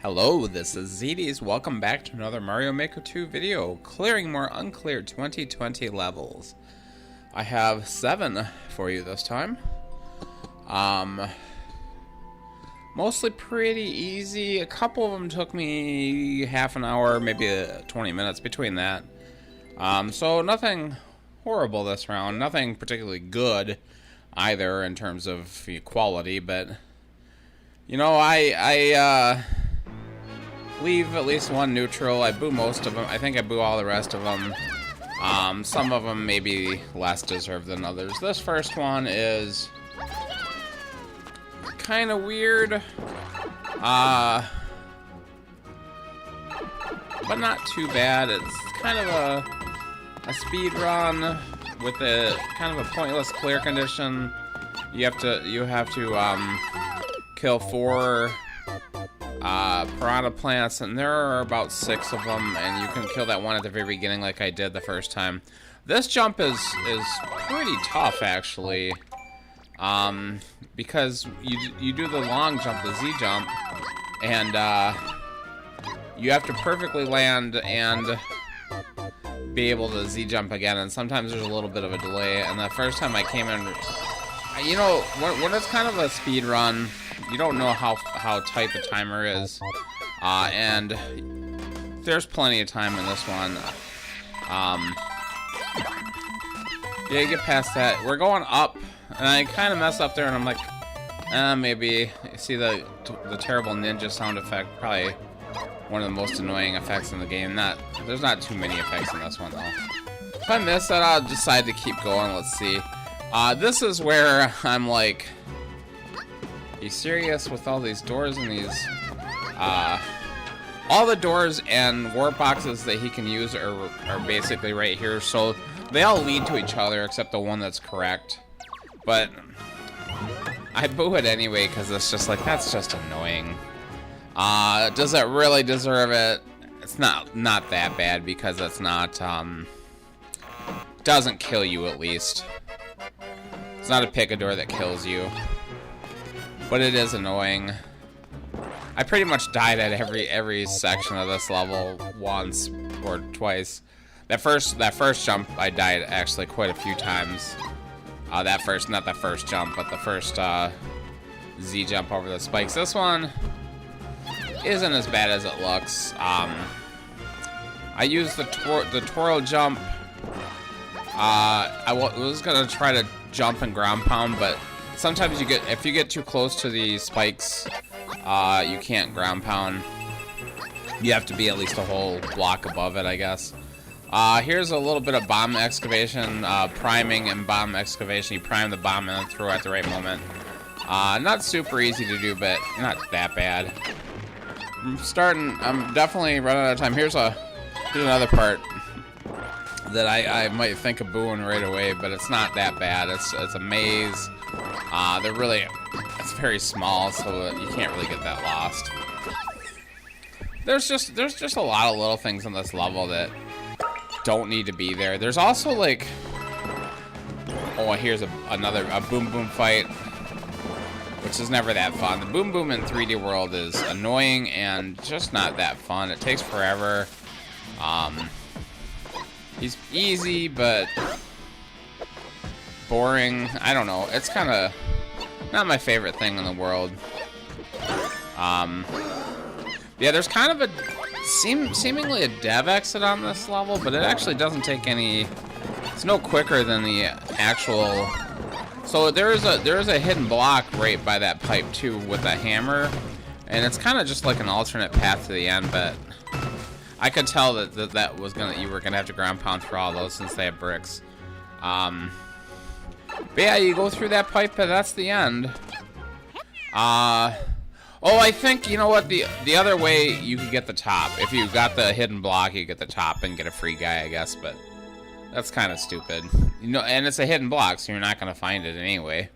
Hello, this is Zedis. Welcome back to another Mario Maker 2 video, clearing more Uncleared 2020 levels. I have 7 for you this time. Mostly pretty easy. A couple of them took me half an hour, maybe 20 minutes between that. So nothing horrible this round, nothing particularly good either in terms of quality, but you know, I leave at least one neutral. I boo most of them. I think I boo all the rest of them. Some of them maybe less deserved than others. This first one is kind of weird, but not too bad. It's kind of a speed run with a kind of a pointless clear condition. You have to kill 4 piranha plants, and there are about 6 of them, and you can kill that one at the very beginning like I did the first time. This jump is pretty tough actually, because you do the long jump, the Z jump, and you have to perfectly land and be able to Z jump again, and sometimes there's a little bit of a delay. And the first time I came in, you know, when it's kind of a speed run, you don't know how tight the timer is, and there's plenty of time in this one. Yeah, you get past that. We're going up, and I kind of mess up there, and I'm like, maybe. You see the terrible ninja sound effect, probably one of the most annoying effects in the game. There's not too many effects in this one, though. If I miss it, I'll decide to keep going. Let's see. This is where I'm like, are you serious with all these doors and these, all the doors and warp boxes that he can use are basically right here, so they all lead to each other except the one that's correct. But I boo it anyway because it's just like, that's just annoying. Does it really deserve it? It's not that bad because it's not, doesn't kill you at least. It's not a picador that kills you. But it is annoying. I pretty much died at every section of this level once or twice. That first jump, I died actually quite a few times. Not the first jump, but the first Z jump over the spikes. This one isn't as bad as it looks. I used the twirl jump. I was gonna try to jump and ground pound, but sometimes if you get too close to the spikes, you can't ground pound. You have to be at least a whole block above it, I guess. Here's a little bit of bomb excavation, priming and bomb excavation. You prime the bomb and then throw it at the right moment. Not super easy to do, but not that bad. I'm definitely running out of time. Here's another part that I might think of booing right away, but it's not that bad. It's a maze. It's very small, so you can't really get that lost. There's just a lot of little things in this level that don't need to be there. There's also like, oh, here's a boom boom fight, which is never that fun. The boom boom in 3D World is annoying and just not that fun. It takes forever. He's easy, but boring. I don't know. It's kind of not my favorite thing in the world. Yeah, there's kind of seemingly a dev exit on this level, but it actually doesn't take any. It's no quicker than the actual. So there is a hidden block right by that pipe too with a hammer, and it's kind of just like an alternate path to the end, but I could tell that you were gonna have to ground pound through all those since they have bricks. But yeah, you go through that pipe, and that's the end. Oh, I think, you know what, the other way you could get the top. If you got the hidden block, you get the top and get a free guy, I guess, but that's kind of stupid. You know, and it's a hidden block, so you're not gonna find it anyway.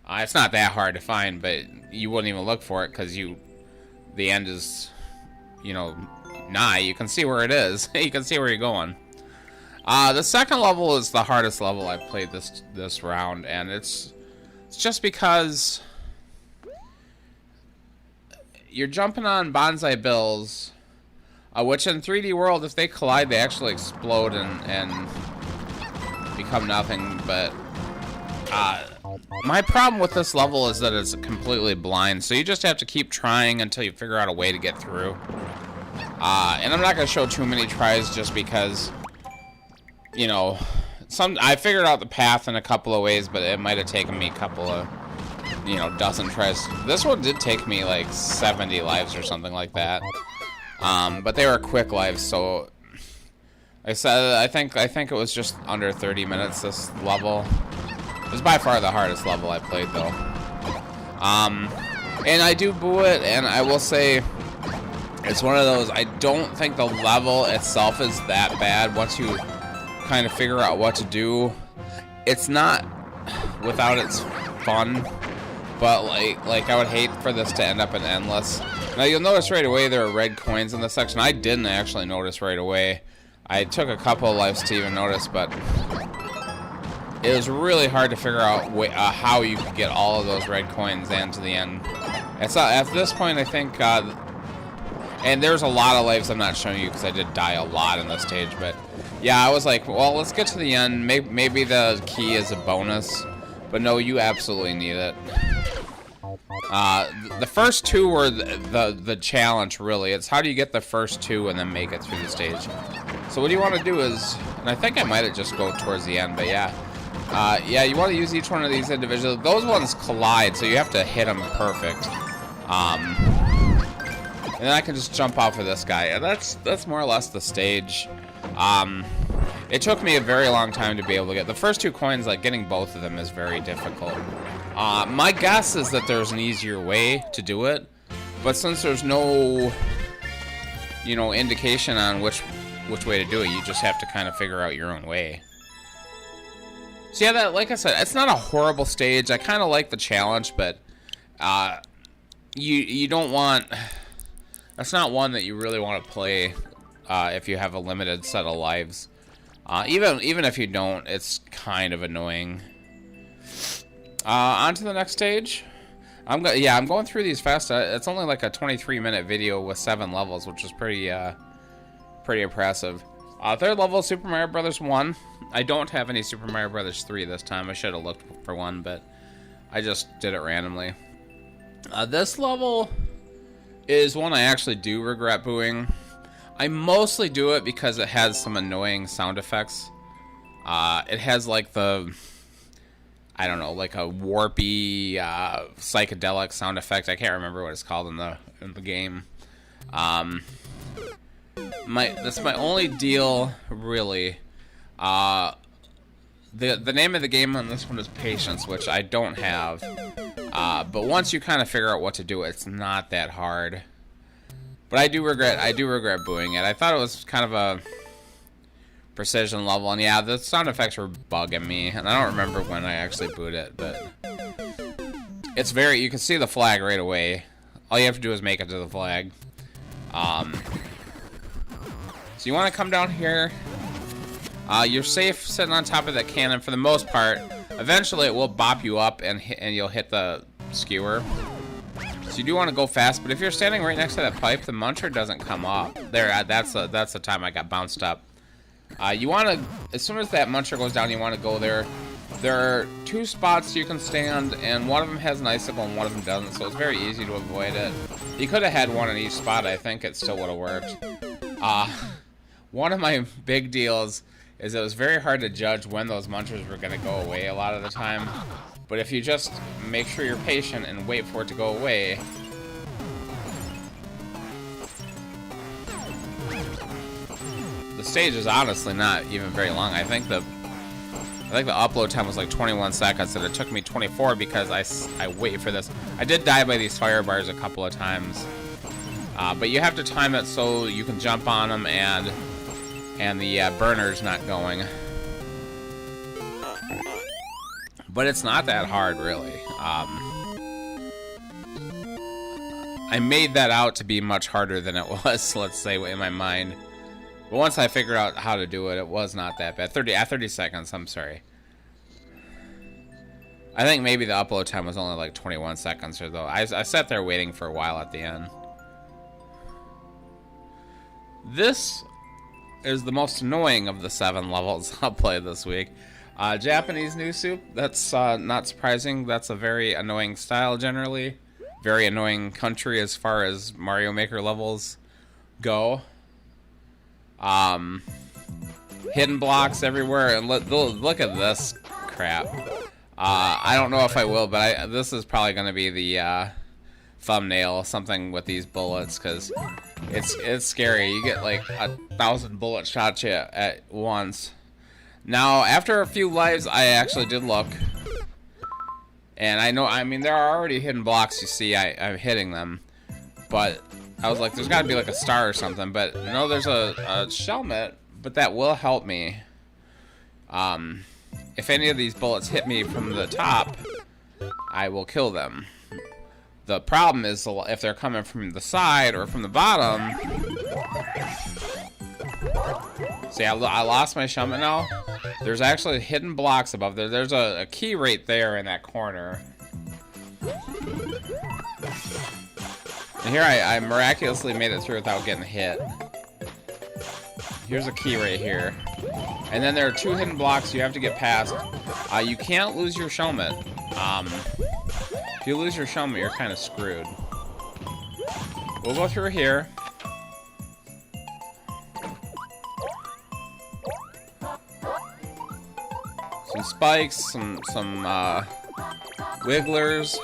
It's not that hard to find, but you wouldn't even look for it because the end is, you know, nigh. You can see where it is. You can see where you're going. The second level is the hardest level I've played this round, and it's just because you're jumping on bonsai bills, which in 3D world, if they collide, they actually explode and become nothing. But my problem with this level is that it's completely blind, so you just have to keep trying until you figure out a way to get through. And I'm not going to show too many tries just because, you know, I figured out the path in a couple of ways, but it might have taken me a couple of, you know, dozen tries. This one did take me like 70 lives or something like that. But they were quick lives, so I said I think it was just under 30 minutes this level. It was by far the hardest level I played though. And I do boo it, and I will say it's one of those, I don't think the level itself is that bad once you kind of figure out what to do. It's not without its fun, but like I would hate for this to end up in endless. Now you'll notice right away there are red coins in this section. I didn't actually notice right away. I took a couple of lives to even notice, but it was really hard to figure out how you could get all of those red coins and to the end. It's at this point I think, and there's a lot of lives I'm not showing you because I did die a lot in this stage, but yeah, I was like, well, let's get to the end. Maybe the key is a bonus, but no, you absolutely need it. The first two were the challenge, really. It's how do you get the first two and then make it through the stage. So what you want to do is, and I think I might have just go towards the end, but yeah. Yeah, you want to use each one of these individually. Those ones collide, so you have to hit them perfect. And then I can just jump off of this guy. And that's more or less the stage. It took me a very long time to be able to get the first two coins. Like getting both of them is very difficult. My guess is that there's an easier way to do it, but since there's no, you know, indication on which way to do it, you just have to kind of figure out your own way. So yeah, that, like I said, it's not a horrible stage. I kind of like the challenge, but you don't want. That's not one that you really want to play if you have a limited set of lives. Even if you don't, it's kind of annoying. On to the next stage. I'm going through these fast. It's only like a 23-minute video with 7 levels, which is pretty impressive. Third level, Super Mario Bros. 1. I don't have any Super Mario Bros. 3 this time. I should have looked for one, but I just did it randomly. This level is one I actually do regret booing. I mostly do it because it has some annoying sound effects. It has like I don't know, like a warpy, psychedelic sound effect. I can't remember what it's called in the game. That's my only deal, really. The name of the game on this one is Patience, which I don't have. But once you kind of figure out what to do, it's not that hard. But I do regret booing it. I thought it was kind of a precision level, and yeah, the sound effects were bugging me, and I don't remember when I actually booted it, but it's you can see the flag right away. All you have to do is make it to the flag. So you want to come down here. You're safe sitting on top of that cannon for the most part. Eventually it will bop you up and you'll hit the skewer. So you do want to go fast, but if you're standing right next to that pipe, the muncher doesn't come up. There, that's the time I got bounced up. You want to, as soon as that muncher goes down, you want to go there. There are 2 spots you can stand, and one of them has an icicle and one of them doesn't, so it's very easy to avoid it. You could have had one in each spot. I think it still would have worked. One of my big deals is it was very hard to judge when those munchers were going to go away a lot of the time. But if you just make sure you're patient and wait for it to go away, the stage is honestly not even very long. I think the upload time was like 21 seconds, and it took me 24 because I wait for this. I did die by these fire bars a couple of times, but you have to time it so you can jump on them and the burner's not going. But it's not that hard, really. I made that out to be much harder than it was, let's say, in my mind. But once I figured out how to do it, it was not that bad. 30 seconds, I'm sorry. I think maybe the upload time was only like 21 seconds or so. I sat there waiting for a while at the end. This is the most annoying of the 7 levels I'll play this week. Japanese new soup, that's not surprising. That's a very annoying style generally. Very annoying country as far as Mario Maker levels go. Hidden blocks everywhere, and look at this crap. I don't know if I will, but this is probably going to be the thumbnail, something with these bullets, because it's scary. You get like 1,000 bullet shots at once. Now, after a few lives, I actually did look, and I mean, there are already hidden blocks. You see, I'm hitting them, but I was like, there's got to be like a star or something. But no, there's a shelmet, but that will help me. If any of these bullets hit me from the top, I will kill them. The problem is if they're coming from the side or from the bottom. See, I lost my shelmet now. There's actually hidden blocks above there. There's a key right there in that corner. And here I miraculously made it through without getting hit. Here's a key right here. And then there are 2 hidden blocks you have to get past. You can't lose your shelmet. If you lose your shelmet, you're kind of screwed. We'll go through here. Some spikes, some wigglers.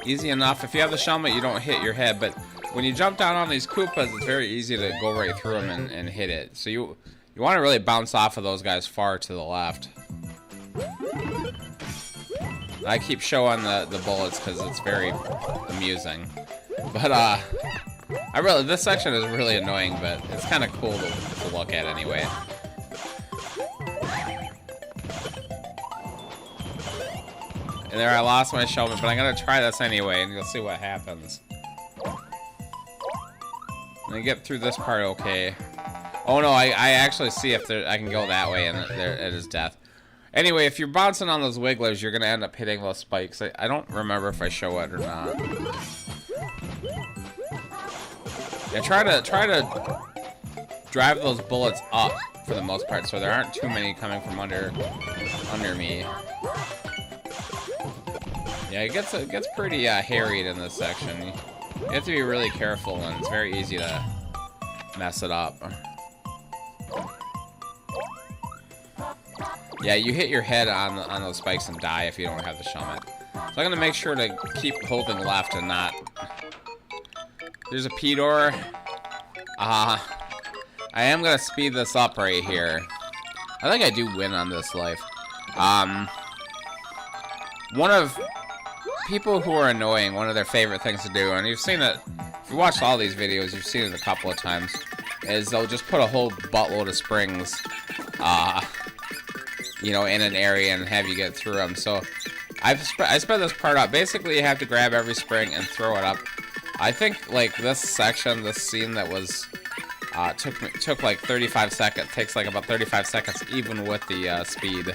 Easy enough. If you have the shelmet, you don't hit your head, but when you jump down on these Koopas, it's very easy to go right through them and hit it. So you want to really bounce off of those guys far to the left. I keep showing the bullets because it's very amusing. But this section is really annoying, but it's kind of cool to look at anyway. And there I lost my shelmet, but I'm gonna try this anyway, and you'll see what happens. Let me get through this part okay. Oh no, I actually see if I can go that way, and it is death. Anyway, if you're bouncing on those wigglers, you're gonna end up hitting those spikes. I don't remember if I show it or not. Yeah, try to drive those bullets up for the most part, so there aren't too many coming from under me. Yeah, it gets pretty harried in this section. You have to be really careful, and it's very easy to mess it up. Yeah, you hit your head on those spikes and die if you don't have the shelmet. So I'm gonna make sure to keep holding left and not. There's a P door. I am gonna speed this up right here. I think I do win on this life. One of people who are annoying, one of their favorite things to do, and you've seen it, if you watched all these videos, you've seen it a couple of times, is they'll just put a whole buttload of springs, you know, in an area and have you get through them. So I spread this part out. Basically, you have to grab every spring and throw it up. I think like this section, this scene that was took like 35 seconds. Takes like about 35 seconds, even with the speed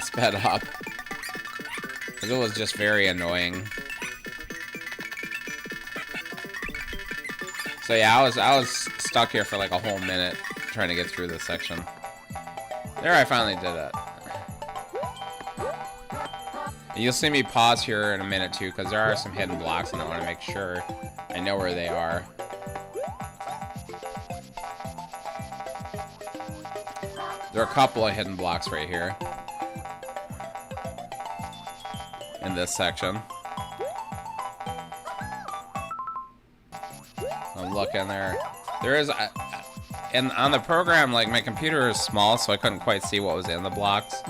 sped up. Because it was just very annoying. So yeah, I was stuck here for like a whole minute trying to get through this section. There, I finally did it. And you'll see me pause here in a minute too, because there are some hidden blocks, and I want to make sure I know where they are. There are a couple of hidden blocks right here in this section. I'm looking there. There is, and on the program, like my computer is small, so I couldn't quite see what was in the blocks.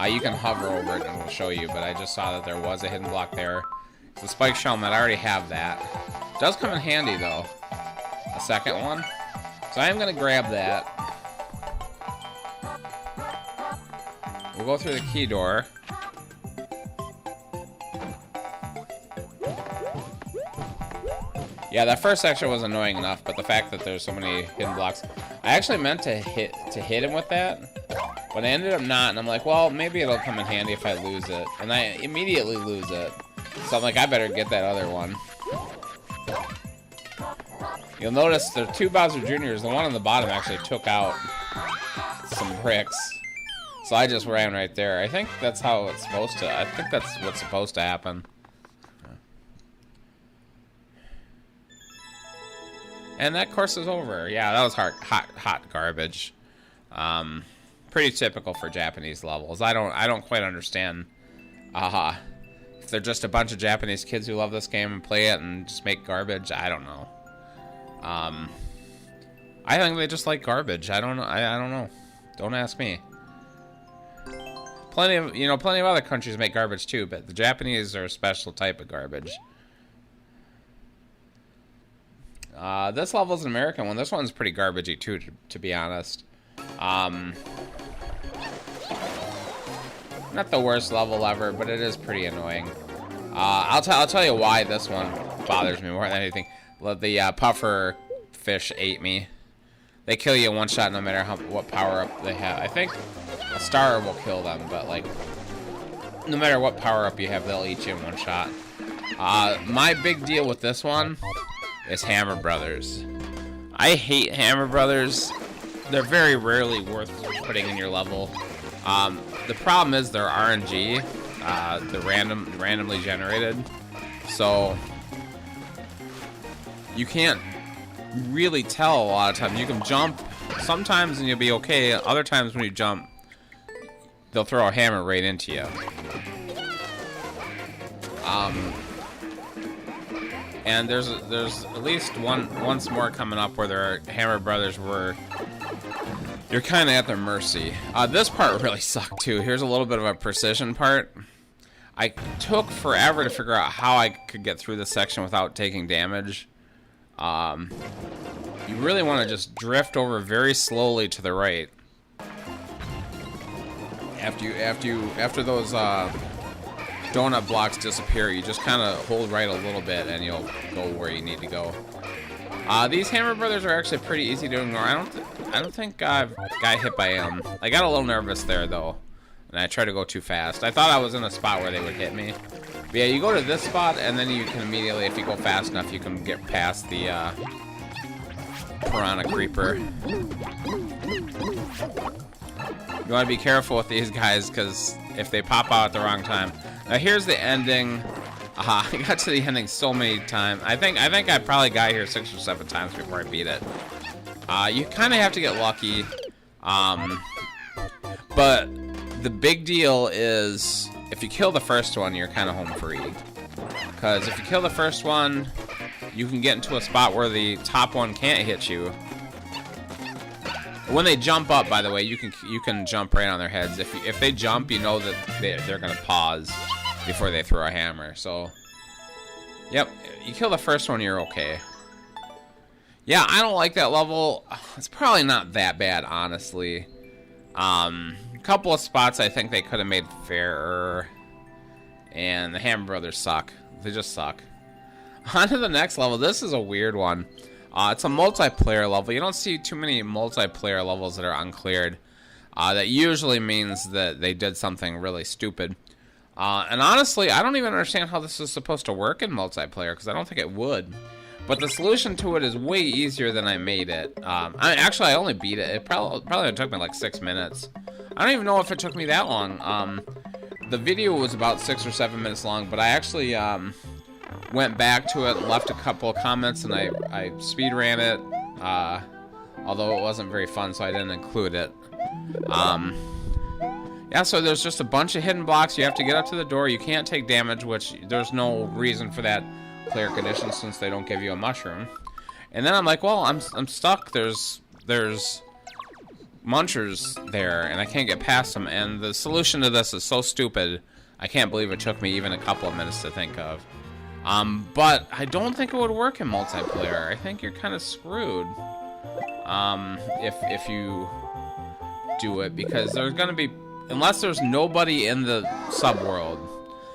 You can hover over it and it'll show you, but I just saw that there was a hidden block there. It's the spike shelmet. I already have that. It does come in handy though. A second one. So I am gonna grab that. We'll go through the key door. Yeah, that first section was annoying enough, but the fact that there's so many hidden blocks, I actually meant to hit him with that, but I ended up not, and I'm like, well, maybe it'll come in handy if I lose it, and I immediately lose it. So I'm like, I better get that other one. You'll notice the 2 Bowser Jr.'s, the one on the bottom actually took out some bricks. So I just ran right there. I think that's how it's supposed to. I think that's what's supposed to happen. And that course is over. Yeah, that was hot garbage. Pretty typical for Japanese levels. I don't quite understand. If they're just a bunch of Japanese kids who love this game and play it and just make garbage, I don't know. I think they just like garbage. I don't know. I don't know. Don't ask me. Plenty of other countries make garbage too, but the Japanese are a special type of garbage. This level's an American one. This one's pretty garbagey too, to be honest. Not the worst level ever, but it is pretty annoying. I'll tell you why this one bothers me more than anything. The puffer fish ate me. They kill you in one shot no matter what power up they have. I think a star will kill them, but like no matter what power up you have, they'll eat you in one shot. My big deal with this one is Hammer Brothers. I hate Hammer Brothers. They're very rarely worth putting in your level. The problem is they're RNG. They're randomly generated. So you can't really tell a lot of times. You can jump sometimes and you'll be okay. Other times when you jump, they'll throw a hammer right into you. And there's at least once more coming up where there are Hammer Brothers where you're kind of at their mercy. This part really sucked too. Here's a little bit of a precision part. I took forever to figure out how I could get through this section without taking damage. You really want to just drift over very slowly to the right. After those donut blocks disappear, you just kind of hold right a little bit and you'll go where you need to go. These Hammer Brothers are actually pretty easy to ignore. I don't think I've got hit by them. I got a little nervous there though, and I tried to go too fast. I thought I was in a spot where they would hit me. But yeah, you go to this spot and then you can immediately, if you go fast enough, you can get past the Piranha Creeper. You want to be careful with these guys because if they pop out at the wrong time. Now here's the ending. I got to the ending so many times. I think I probably got here 6 or 7 times before I beat it. You kind of have to get lucky. But the big deal is if you kill the first one, you're kind of home free. Because if you kill the first one, you can get into a spot where the top one can't hit you. When they jump up, by the way, you can jump right on their heads. If they jump, you know that they're gonna pause before they throw a hammer. So, yep, you kill the first one, you're okay. Yeah, I don't like that level. It's probably not that bad, honestly. A couple of spots I think they could have made fairer, and the Hammer Brothers suck. They just suck. On to the next level. This is a weird one. It's a multiplayer level. You don't see too many multiplayer levels that are uncleared. That usually means that they did something really stupid. And honestly, I don't even understand how this is supposed to work in multiplayer, because I don't think it would. But the solution to it is way easier than I made it. I only beat it. It probably took me like 6 minutes. I don't even know if it took me that long. The video was about 6 or 7 minutes long, but I actually went back to it and left a couple of comments, and I speed ran it, although it wasn't very fun, so I didn't include it. Yeah, so there's just a bunch of hidden blocks. You have to get up to the door. You can't take damage, which there's no reason for that clear condition since they don't give you a mushroom. And then I'm like, well, I'm stuck. There's munchers there, and I can't get past them. And the solution to this is so stupid, I can't believe it took me even a couple of minutes to think of. But I don't think it would work in multiplayer. I think you're kind of screwed if you do it, because there's gonna be, unless there's nobody in the subworld.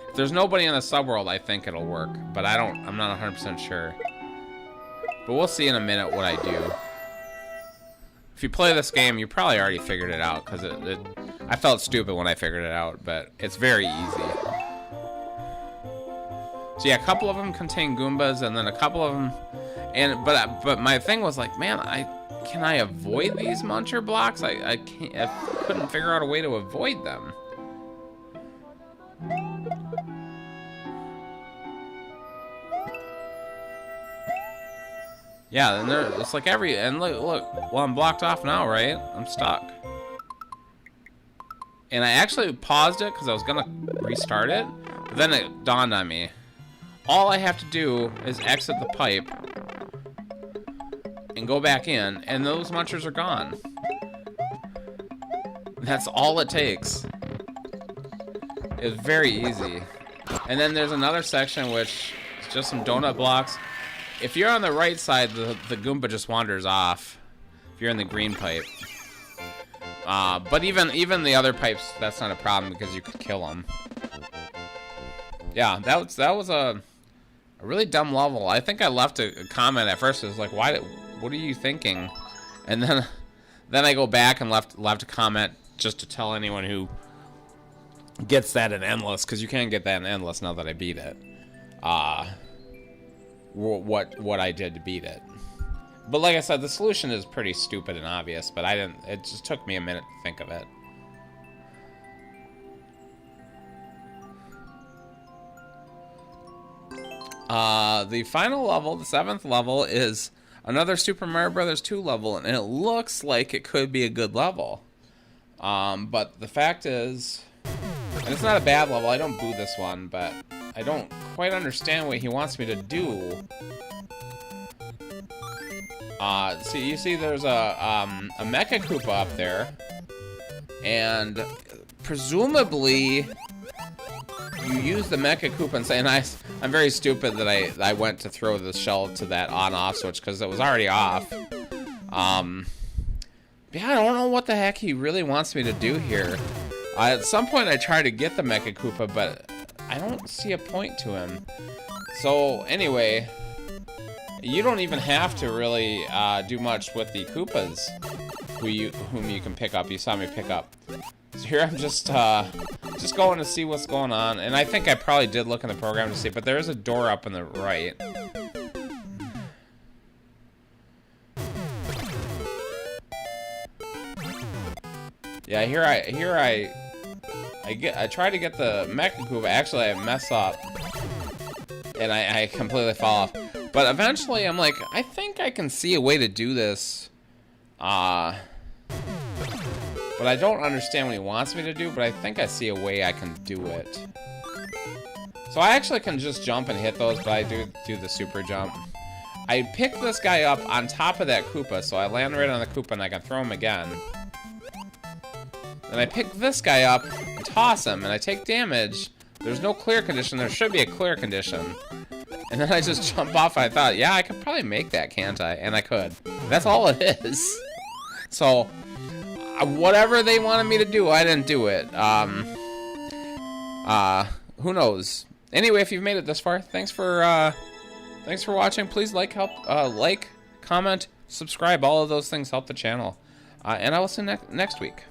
If there's nobody in the subworld, I think it'll work, but I'm not 100% sure. But we'll see in a minute what I do. If you play this game, you probably already figured it out, because I felt stupid when I figured it out, but it's very easy. So yeah, a couple of them contain Goombas, and then a couple of them, But my thing was like, man, can I avoid these muncher blocks? I couldn't figure out a way to avoid them. Yeah, and it's like and look, well, I'm blocked off now, right? I'm stuck. And I actually paused it because I was gonna restart it, but then it dawned on me. All I have to do is exit the pipe and go back in, and those munchers are gone. That's all it takes. It's very easy. And then there's another section which is just some donut blocks. If you're on the right side, the Goomba just wanders off. If you're in the green pipe. But even the other pipes, that's not a problem because you could kill them. Yeah, that was a really dumb level. I think I left a comment at first. It was like, what are you thinking? And then I go back and left a comment just to tell anyone who gets that in Endless, because you can't get that in Endless now that I beat it. What I did to beat it. But like I said, the solution is pretty stupid and obvious, but it just took me a minute to think of it. The final level, the 7th level, is another Super Mario Bros. 2 level, and it looks like it could be a good level. But the fact is, and it's not a bad level, I don't boo this one, but I don't quite understand what he wants me to do. You see there's a Mecha Koopa up there, and presumably you use the Mecha Koopa and say, and I'm very stupid that I went to throw the shell to that on-off switch because it was already off. Yeah, I don't know what the heck he really wants me to do here. At some point I tried to get the Mecha Koopa, but I don't see a point to him. So anyway, you don't even have to really do much with the Koopas whom you can pick up. You saw me pick up. So here I'm just going to see what's going on, and I think I probably did look in the program to see, but there is a door up on the right. Yeah, here I try to get the Mecha Koopa. Actually, I mess up, and I completely fall off. But eventually, I'm like, I think I can see a way to do this. But I don't understand what he wants me to do, but I think I see a way I can do it. So I actually can just jump and hit those, but I do the super jump. I pick this guy up on top of that Koopa, so I land right on the Koopa and I can throw him again. Then I pick this guy up and toss him, and I take damage. There's no clear condition. There should be a clear condition. And then I just jump off. I thought, yeah, I could probably make that, can't I? And I could. That's all it is. So, whatever they wanted me to do, I didn't do it. Who knows? Anyway, if you've made it this far, thanks for watching. Please like, comment, subscribe. All of those things help the channel. And I will see you next week.